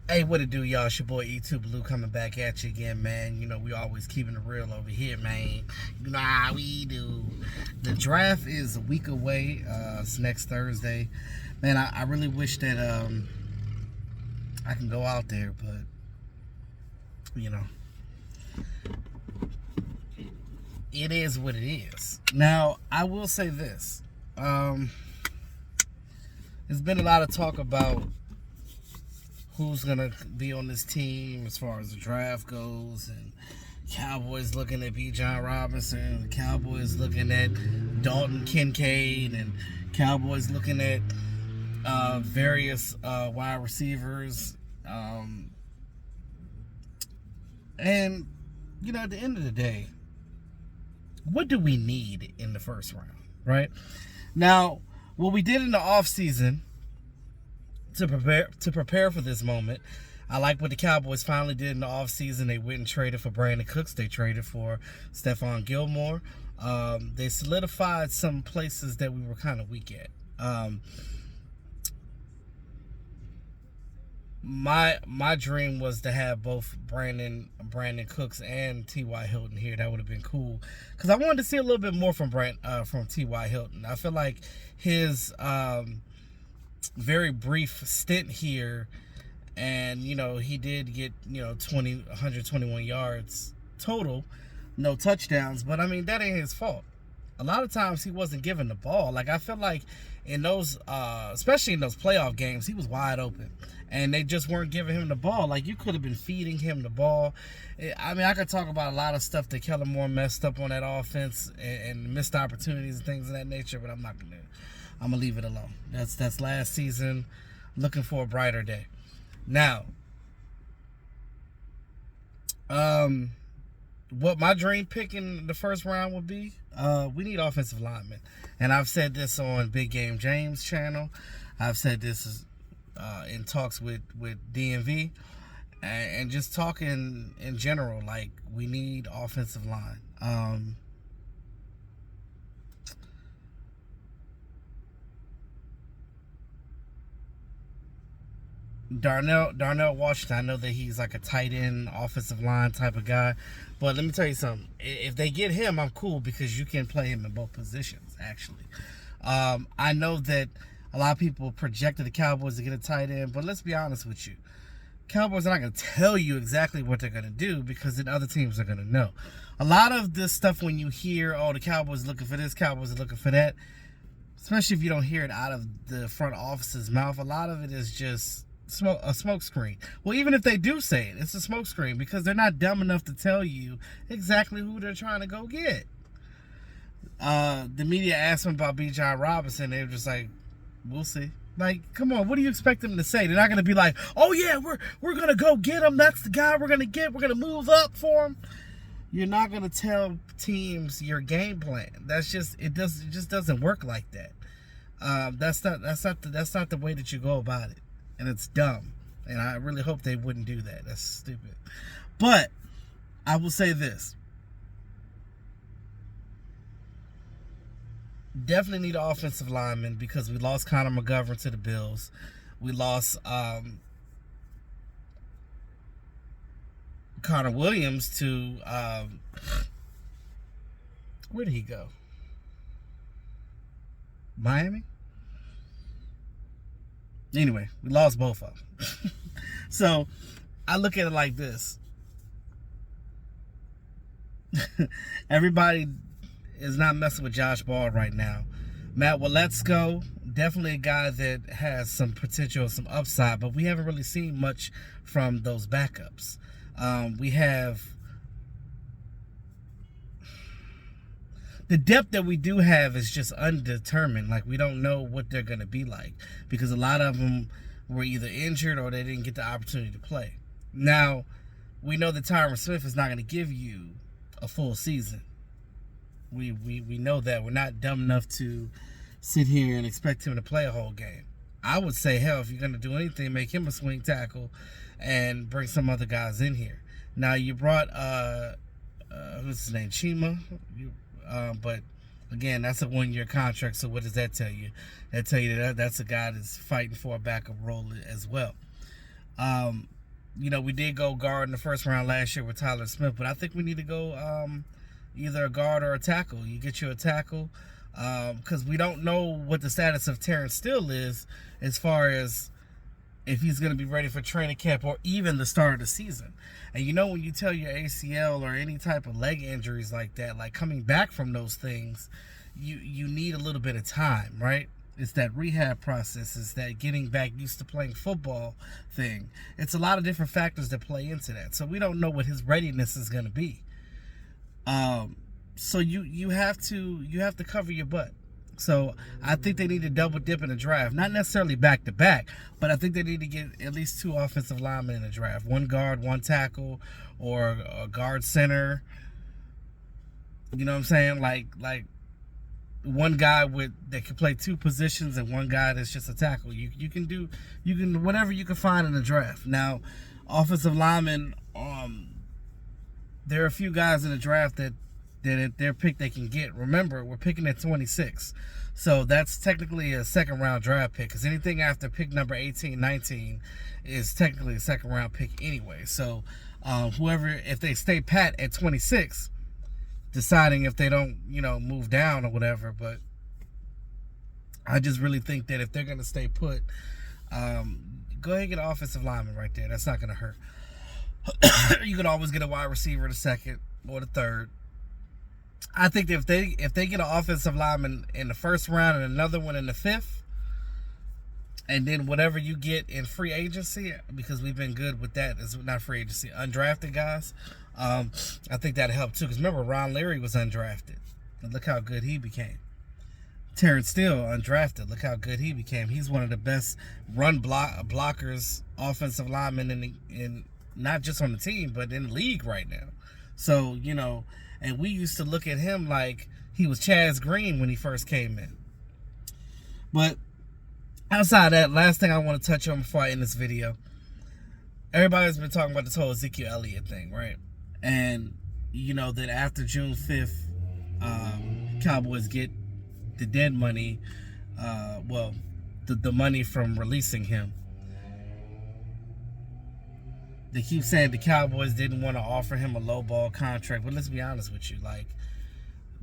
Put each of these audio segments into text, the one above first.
Hey, what it do, y'all? It's your boy E2 Blue coming back at you again, man. You know, we always keeping it real over here, man. You know how we do. The draft is a week away. It's next Thursday. Man, I really wish that I can go out there, but, you know, it is what it is. Now, I will say this. There's been a lot of talk about who's gonna be on this team as far as the draft goes, and Cowboys looking at Bijan Robinson, Cowboys looking at Dalton Kincaid, and Cowboys looking at various wide receivers, and you know, at the end of the day, what do we need in the first round, right? Now, what we did in the offseason to prepare for this moment, I like what the Cowboys finally did in the offseason. They went and traded for Brandon Cooks. They traded for Stephon Gilmore. They solidified some places that we were kind of weak at. My dream was to have both Brandon Cooks and T.Y. Hilton here. That would have been cool, because I wanted to see a little bit more from T.Y. Hilton. I feel like his very brief stint here, and you know, he did get 121 yards total, no touchdowns, but I mean, that ain't his fault. A lot of times he wasn't given the ball. Like, I feel like in those especially in those playoff games, he was wide open and they just weren't giving him the ball. Like, you could have been feeding him the ball. I mean, I could talk about a lot of stuff that Kellen Moore messed up on that offense and missed opportunities and things of that nature, but I'm gonna leave it alone. That's last season. Looking for a brighter day. Now, what my dream pick in the first round would be, we need offensive linemen. And I've said this on Big Game James' channel. I've said this in talks with DMV, and just talking in general. Like, we need offensive line. Darnell Washington, I know that he's like a tight end, offensive line type of guy. But let me tell you something. If they get him, I'm cool, because you can play him in both positions, actually. I know that a lot of people projected the Cowboys to get a tight end, but let's be honest with you. Cowboys are not going to tell you exactly what they're going to do, because then other teams are going to know. A lot of this stuff, when you hear, oh, the Cowboys are looking for this, Cowboys are looking for that, especially if you don't hear it out of the front office's mouth, a lot of it is just a smoke screen. Well, even if they do say it, it's a smoke screen, because they're not dumb enough to tell you exactly who they're trying to go get. The media asked them about Bijan Robinson. They were just like, we'll see. Like, come on, what do you expect them to say? They're not going to be like, oh yeah, we're going to go get him. That's the guy we're going to get. We're going to move up for him. You're not going to tell teams your game plan. That's just, it just doesn't work like that. That's not the way that you go about it. And it's dumb. And I really hope they wouldn't do that. That's stupid. But I will say this. Definitely need an offensive lineman, because we lost Connor McGovern to the Bills. We lost Connor Williams to where did he go? Miami? Anyway, we lost both of them. So I look at it like this. Everybody is not messing with Josh Ball right now. Matt Waletzko, definitely a guy that has some potential, some upside, but we haven't really seen much from those backups. We have the depth that we do have is just undetermined. Like, we don't know what they're going to be like, because a lot of them were either injured or they didn't get the opportunity to play. Now, we know that Tyron Smith is not going to give you a full season. We know that. We're not dumb enough to sit here and expect him to play a whole game. I would say, hell, if you're going to do anything, make him a swing tackle and bring some other guys in here. Now, you brought, what's his name, Chima? But again, that's a 1-year contract. So what does that tell you? That tell you that that's a guy that's fighting for a backup role as well. we did go guard in the first round last year with Tyler Smith, but I think we need to go either a guard or a tackle. You get you a tackle because we don't know what the status of Terrence Steele is as far as if he's going to be ready for training camp or even the start of the season. And when you tell your ACL or any type of leg injuries like that, like coming back from those things, you need a little bit of time, right? It's that rehab process. It's that getting back used to playing football thing. It's a lot of different factors that play into that. So we don't know what his readiness is going to be. So you have to cover your butt. So I think they need to double dip in the draft. Not necessarily back to back, but I think they need to get at least 2 offensive linemen in the draft. 1 guard, 1 tackle, or a guard center. You know what I'm saying? Like one guy that can play 2 positions and 1 guy that's just a tackle. You can whatever you can find in the draft. Now, offensive linemen, there are a few guys in the draft that at their pick they can get. Remember, we're picking at 26. So that's technically a second round draft pick, because anything after pick number 18, 19 is technically a second round pick anyway. So if they stay pat at 26, deciding if they don't, move down or whatever. But I just really think that if they're going to stay put, go ahead and get an offensive lineman right there. That's not going to hurt. You could always get a wide receiver the second or the third. I think that if they get an offensive lineman in the first round and another one in the 5th, and then whatever you get in free agency, because we've been good with that, is not free agency, undrafted guys, I think that'll help too. Because remember, Ron Leary was undrafted. And look how good he became. Terrence Steele, undrafted. Look how good he became. He's one of the best run blockers, offensive linemen in not just on the team, but in the league right now. So, and we used to look at him like he was Chaz Green when he first came in. But outside of that, last thing I want to touch on before I end this video. Everybody's been talking about this whole Ezekiel Elliott thing, right? And, that after June 5th, Cowboys get the dead money, the money from releasing him. They keep saying the Cowboys didn't want to offer him a lowball contract. But let's be honest with you. Like,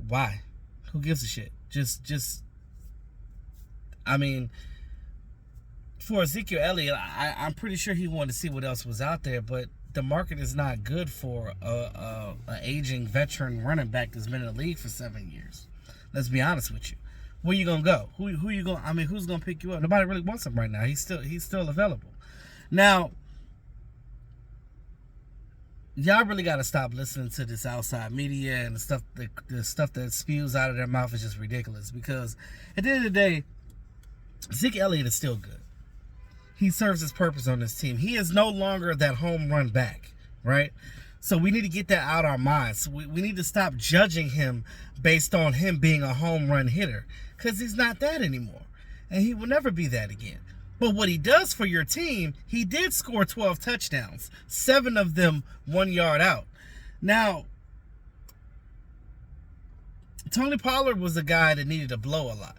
why? Who gives a shit? For Ezekiel Elliott, I'm pretty sure he wanted to see what else was out there. But the market is not good for a aging veteran running back that's been in the league for 7 years. Let's be honest with you. Where you gonna go? Who you going? Who's gonna pick you up? Nobody really wants him right now. He's still available. Now, y'all really got to stop listening to this outside media and the stuff that spews out of their mouth is just ridiculous. Because at the end of the day, Zeke Elliott is still good. He serves his purpose on this team. He is no longer that home run back, right? So we need to get that out of our minds. We need to stop judging him based on him being a home run hitter, because he's not that anymore. And he will never be that again. But what he does for your team, he did score 12 touchdowns, 7 of them 1 yard out. Now, Tony Pollard was a guy that needed to blow a lot.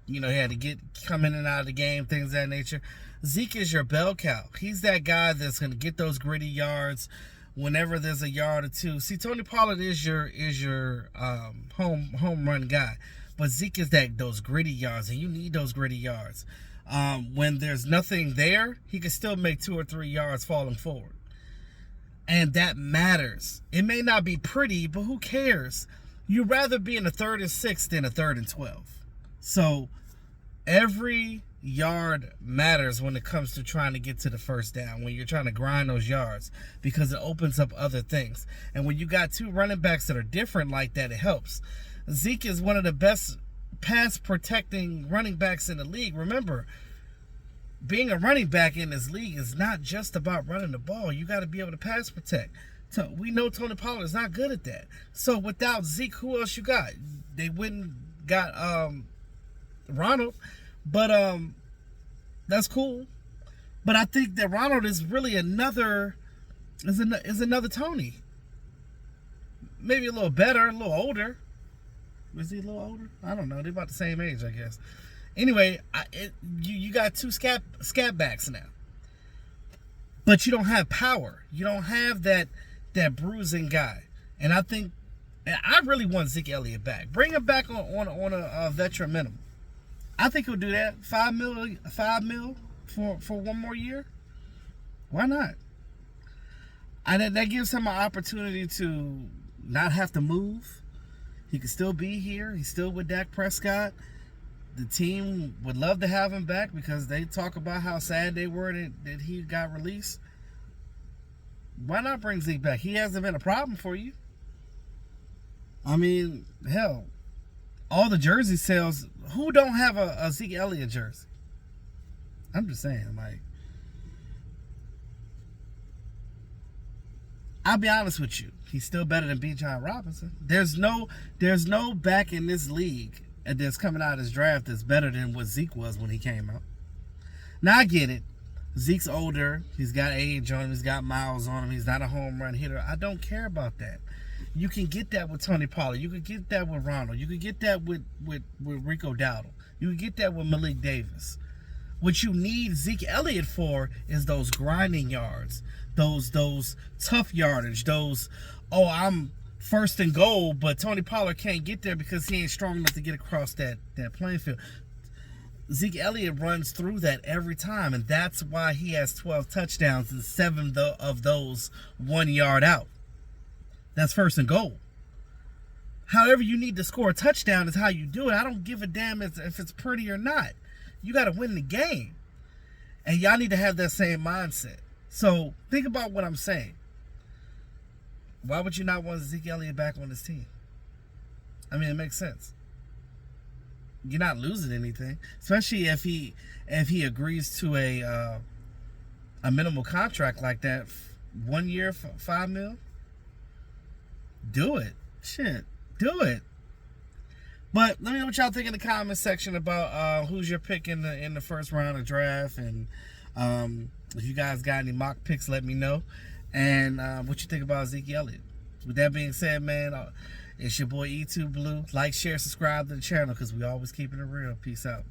He had to come in and out of the game, things of that nature. Zeke is your bell cow. He's that guy that's going to get those gritty yards whenever there's a yard or two. See, Tony Pollard is your home run guy, but Zeke is those gritty yards, and you need those gritty yards. When there's nothing there, he can still make 2 or 3 yards falling forward. And that matters. It may not be pretty, but who cares? You'd rather be in a 3rd and 6 than a 3rd and 12. So every yard matters when it comes to trying to get to the first down, when you're trying to grind those yards, because it opens up other things. And when you got 2 running backs that are different like that, it helps. Zeke is one of the best pass protecting running backs in the league. Remember, being a running back in this league is not just about running the ball. You got to be able to pass protect. So we know Tony Pollard is not good at that. So without Zeke, who else you got? They wouldn't got Ronald, but that's cool. But I think that Ronald is really another Tony. Maybe a little better, a little older. Was he a little older? I don't know. They're about the same age, I guess. Anyway, you got 2 scat backs now. but you don't have power. You don't have that bruising guy. And I really want Zeke Elliott back. Bring him back on a veteran minimum. I think he'll do that. $5 million for one more year. Why not? And that gives him an opportunity to not have to move. He can still be here. He's still with Dak Prescott. The team would love to have him back because they talk about how sad they were that he got released. Why not bring Zeke back? He hasn't been a problem for you. I mean, hell, all the jersey sales, who don't have a Zeke Elliott jersey? I'm just saying, like, I'll be honest with you. He's still better than Bijan Robinson. There's no back in this league that's coming out of this draft that's better than what Zeke was when he came out. Now, I get it. Zeke's older. He's got age on him. He's got miles on him. He's not a home run hitter. I don't care about that. You can get that with Tony Pollard. You can get that with Ronald. You can get that with Rico Dowdle. You can get that with Malik Davis. What you need Zeke Elliott for is those grinding yards, those tough yardage, I'm first and goal, but Tony Pollard can't get there because he ain't strong enough to get across that playing field. Zeke Elliott runs through that every time, and that's why he has 12 touchdowns and 7 of those 1 yard out. That's first and goal. However, you need to score a touchdown is how you do it. I don't give a damn if it's pretty or not. You got to win the game. And y'all need to have that same mindset. So think about what I'm saying. Why would you not want Zeke Elliott back on this team? I mean, it makes sense. You're not losing anything, especially if he agrees to a minimal contract like that, 1 year for $5 million. Do it. Shit. Do it. But let me know what y'all think in the comment section about who's your pick in the first round of draft. And if you guys got any mock picks, let me know. And what you think about Zeke Elliott. With that being said, man, it's your boy E2 Blue. Like, share, subscribe to the channel because we always keeping it real. Peace out.